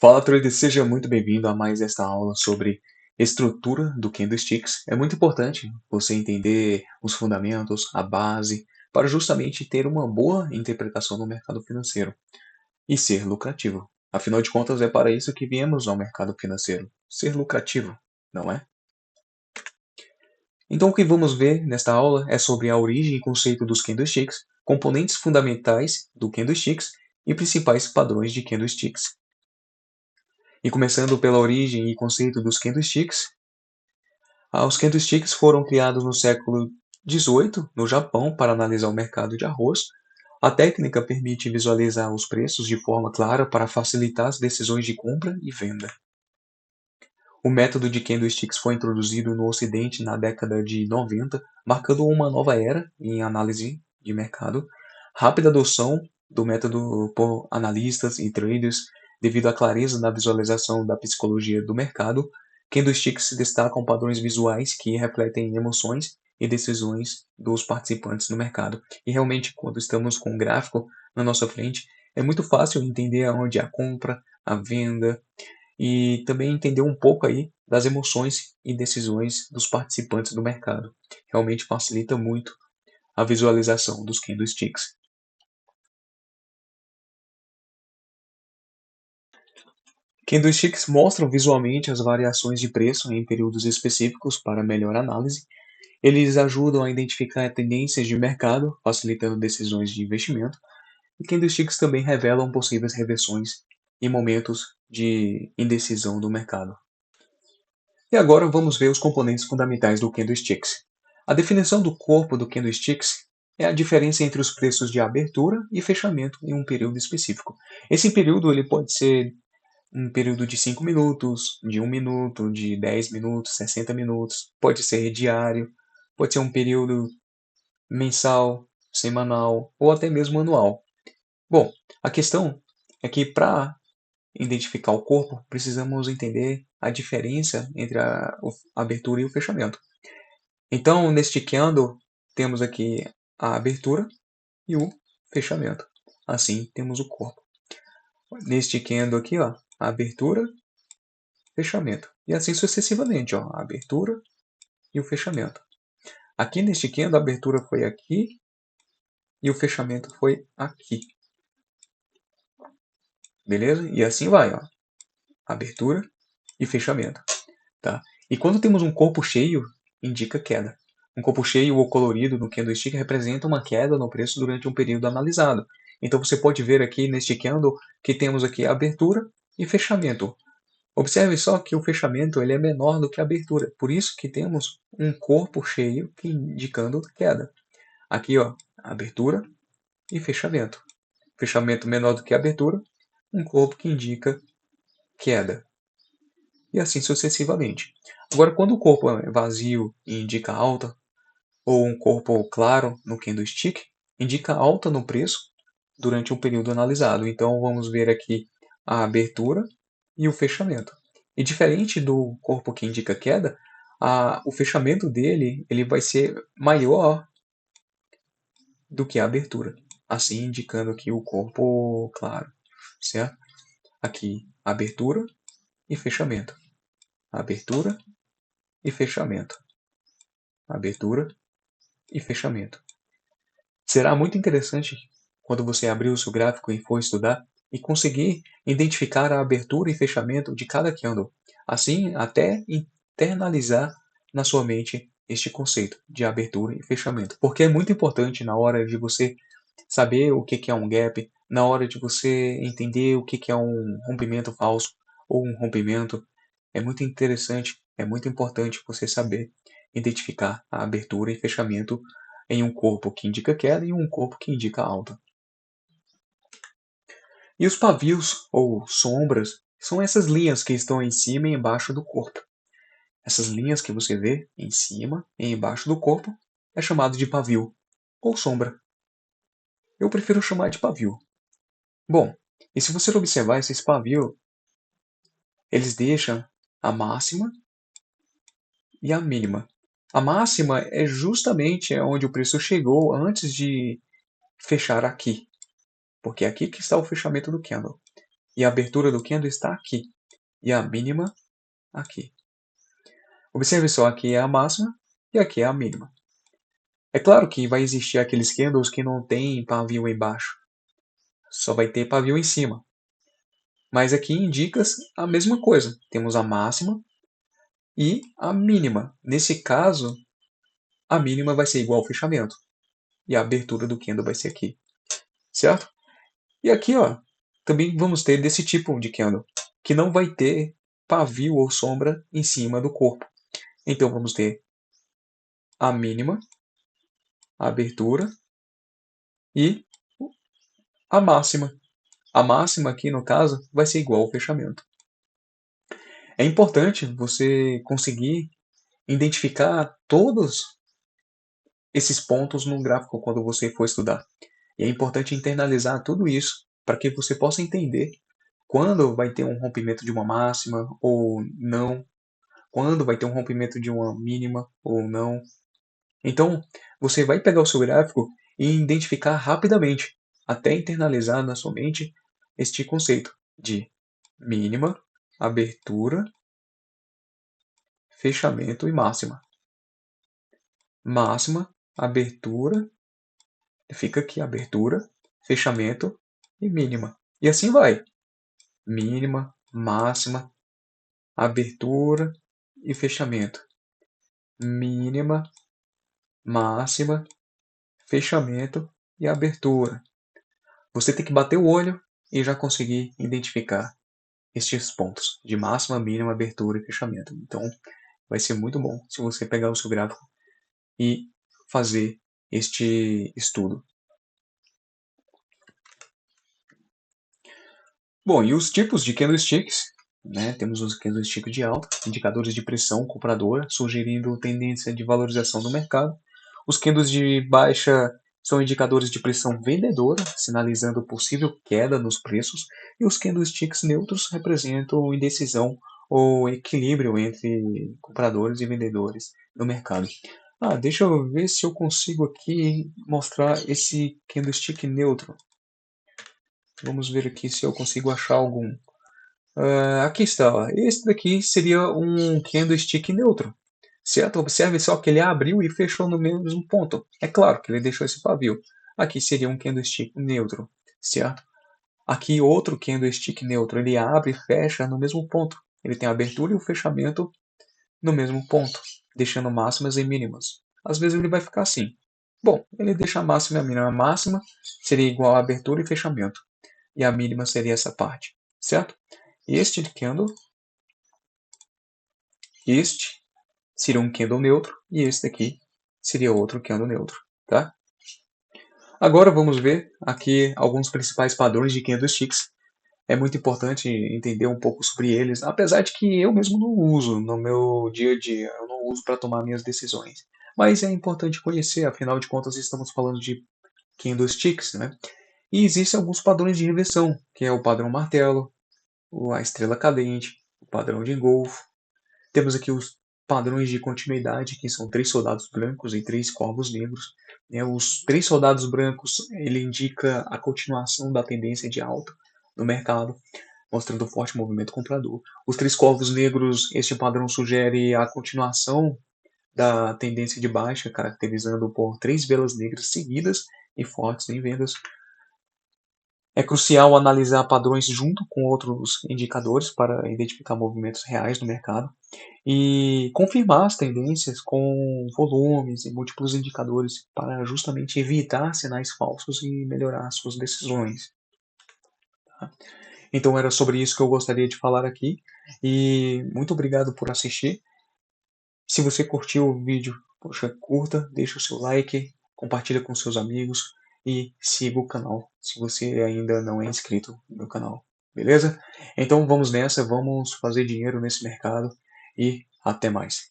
Fala trader, seja muito bem-vindo a mais esta aula sobre estrutura do candlesticks. É muito importante você entender os fundamentos, a base, para justamente ter uma boa interpretação no mercado financeiro e ser lucrativo. Afinal de contas, é para isso que viemos ao mercado financeiro, ser lucrativo, não é? Então, o que vamos ver nesta aula é sobre a origem e conceito dos candlesticks, componentes fundamentais do candlesticks e principais padrões de candlesticks. E começando pela origem e conceito dos candlesticks, os candlesticks foram criados no século XVIII no Japão para analisar o mercado de arroz. A técnica permite visualizar os preços de forma clara para facilitar as decisões de compra e venda. O método de candlesticks foi introduzido no Ocidente na década de 90, marcando uma nova era em análise de mercado. Rápida adoção do método por analistas e traders devido à clareza na visualização da psicologia do mercado. Candlesticks destacam padrões visuais que refletem emoções e decisões dos participantes no mercado. E realmente, quando estamos com um gráfico na nossa frente, é muito fácil entender onde é a compra, a venda, e também entender um pouco aí das emoções e decisões dos participantes do mercado. Realmente facilita muito a visualização dos candlesticks. Candlesticks mostram visualmente as variações de preço em períodos específicos para melhor análise. Eles ajudam a identificar tendências de mercado, facilitando decisões de investimento. E candlesticks também revelam possíveis reversões em momentos de indecisão do mercado. E agora vamos ver os componentes fundamentais do candlesticks. A definição do corpo do candlesticks é a diferença entre os preços de abertura e fechamento em um período específico. Esse período ele pode ser um período de 5 minutos, de 1 minuto, de 10 minutos, 60 minutos, pode ser diário, pode ser um período mensal, semanal ou até mesmo anual. Bom, a questão é que para identificar o corpo, precisamos entender a diferença entre a abertura e o fechamento. Então, neste candle, temos aqui a abertura e o fechamento. Assim, temos o corpo. Neste candle aqui, ó, a abertura, fechamento. E assim sucessivamente, ó, a abertura e o fechamento. Aqui neste candle, a abertura foi aqui e o fechamento foi aqui. Beleza? E assim vai, ó, abertura e fechamento. Tá? E quando temos um corpo cheio, indica queda. Um corpo cheio ou colorido no candlestick representa uma queda no preço durante um período analisado. Então você pode ver aqui neste candle que temos aqui a abertura e fechamento. Observe só que o fechamento ele é menor do que a abertura, por isso que temos um corpo cheio que indicando queda. Aqui, ó, abertura e fechamento. Fechamento menor do que a abertura, um corpo que indica queda. E assim sucessivamente. Agora, quando o corpo é vazio e indica alta, ou um corpo claro no candlestick, indica alta no preço durante um período analisado. Então, vamos ver aqui a abertura e o fechamento. E diferente do corpo que indica queda, o fechamento dele ele vai ser maior do que a abertura, assim indicando aqui o corpo claro, certo? Aqui, abertura e fechamento. Abertura e fechamento. Abertura e fechamento. Será muito interessante quando você abrir o seu gráfico e for estudar e conseguir identificar a abertura e fechamento de cada candle, assim até internalizar na sua mente este conceito de abertura e fechamento, porque é muito importante na hora de você saber o que é um gap, na hora de você entender o que é um rompimento falso ou um rompimento. É muito interessante, é muito importante você saber identificar a abertura e fechamento em um corpo que indica queda e um corpo que indica alta. E os pavios, ou sombras, são essas linhas que estão em cima e embaixo do corpo. Essas linhas que você vê em cima e embaixo do corpo é chamado de pavio, ou sombra. Eu prefiro chamar de pavio. Bom, e se você observar esses pavios, eles deixam a máxima e a mínima. A máxima é justamente onde o preço chegou antes de fechar aqui, porque é aqui que está o fechamento do candle. e a abertura do candle está aqui, e a mínima aqui. Observe só, aqui é a máxima e aqui é a mínima. É claro que vai existir aqueles candles que não tem pavio embaixo, só vai ter pavio em cima. Mas aqui indica a mesma coisa, temos a máxima e a mínima. Nesse caso, a mínima vai ser igual ao fechamento, e a abertura do candle vai ser aqui, certo? E aqui, ó, também vamos ter desse tipo de candle, que não vai ter pavio ou sombra em cima do corpo. Então vamos ter a mínima, a abertura e a máxima. A máxima aqui, no caso, vai ser igual ao fechamento. É importante você conseguir identificar todos esses pontos no gráfico quando você for estudar. E é importante internalizar tudo isso para que você possa entender quando vai ter um rompimento de uma máxima ou não, quando vai ter um rompimento de uma mínima ou não. Então, você vai pegar o seu gráfico e identificar rapidamente, até internalizar na sua mente este conceito de mínima, abertura, fechamento e máxima. Máxima, abertura, fica aqui abertura, fechamento e mínima. E assim vai. Mínima, máxima, abertura e fechamento. Mínima, máxima, fechamento e abertura. Você tem que bater o olho e já conseguir identificar estes pontos de máxima, mínima, abertura e fechamento. Então, vai ser muito bom se você pegar o seu gráfico e fazer este estudo. Bom, e os tipos de candlesticks, né? Temos os candlesticks de alta, indicadores de pressão compradora, sugerindo tendência de valorização do mercado. Os candles de baixa são indicadores de pressão vendedora, sinalizando possível queda nos preços, e os candlesticks neutros representam indecisão ou equilíbrio entre compradores e vendedores no mercado. Deixa eu ver se eu consigo aqui mostrar esse candlestick neutro. Vamos ver aqui se eu consigo achar algum. Aqui está, ó. Esse daqui seria um candlestick neutro, certo? Observe só que ele abriu e fechou no mesmo ponto. É claro que ele deixou esse pavio. Aqui seria um candlestick neutro, certo? Aqui outro candlestick neutro, ele abre e fecha no mesmo ponto. Ele tem a abertura e o fechamento no mesmo ponto, deixando máximas e mínimas. Às vezes ele vai ficar assim. Bom, ele deixa a máxima e a mínima. A máxima seria igual a abertura e fechamento, e a mínima seria essa parte, certo? Este candle, este seria um candle neutro e este aqui seria outro candle neutro, tá? Agora vamos ver aqui alguns principais padrões de candlesticks. É muito importante entender um pouco sobre eles, apesar de que eu mesmo não uso no meu dia a dia, eu não uso para tomar minhas decisões. Mas é importante conhecer, afinal de contas estamos falando de candlesticks, né? E existem alguns padrões de reversão, que é o padrão martelo, a estrela cadente, o padrão de engolfo. Temos aqui os padrões de continuidade, que são 3 soldados brancos e 3 corvos negros. Os 3 soldados brancos, ele indica a continuação da tendência de alta no mercado, mostrando forte movimento comprador. Os 3 corvos negros, este padrão sugere a continuação da tendência de baixa, caracterizando por 3 velas negras seguidas e fortes em vendas. É crucial analisar padrões junto com outros indicadores para identificar movimentos reais no mercado e confirmar as tendências com volumes e múltiplos indicadores para justamente evitar sinais falsos e melhorar suas decisões. Tá? Então era sobre isso que eu gostaria de falar aqui e muito obrigado por assistir. Se você curtiu o vídeo, poxa, curta, deixa o seu like, compartilha com seus amigos e siga o canal se você ainda não é inscrito no meu canal, beleza? Então vamos nessa, vamos fazer dinheiro nesse mercado e até mais.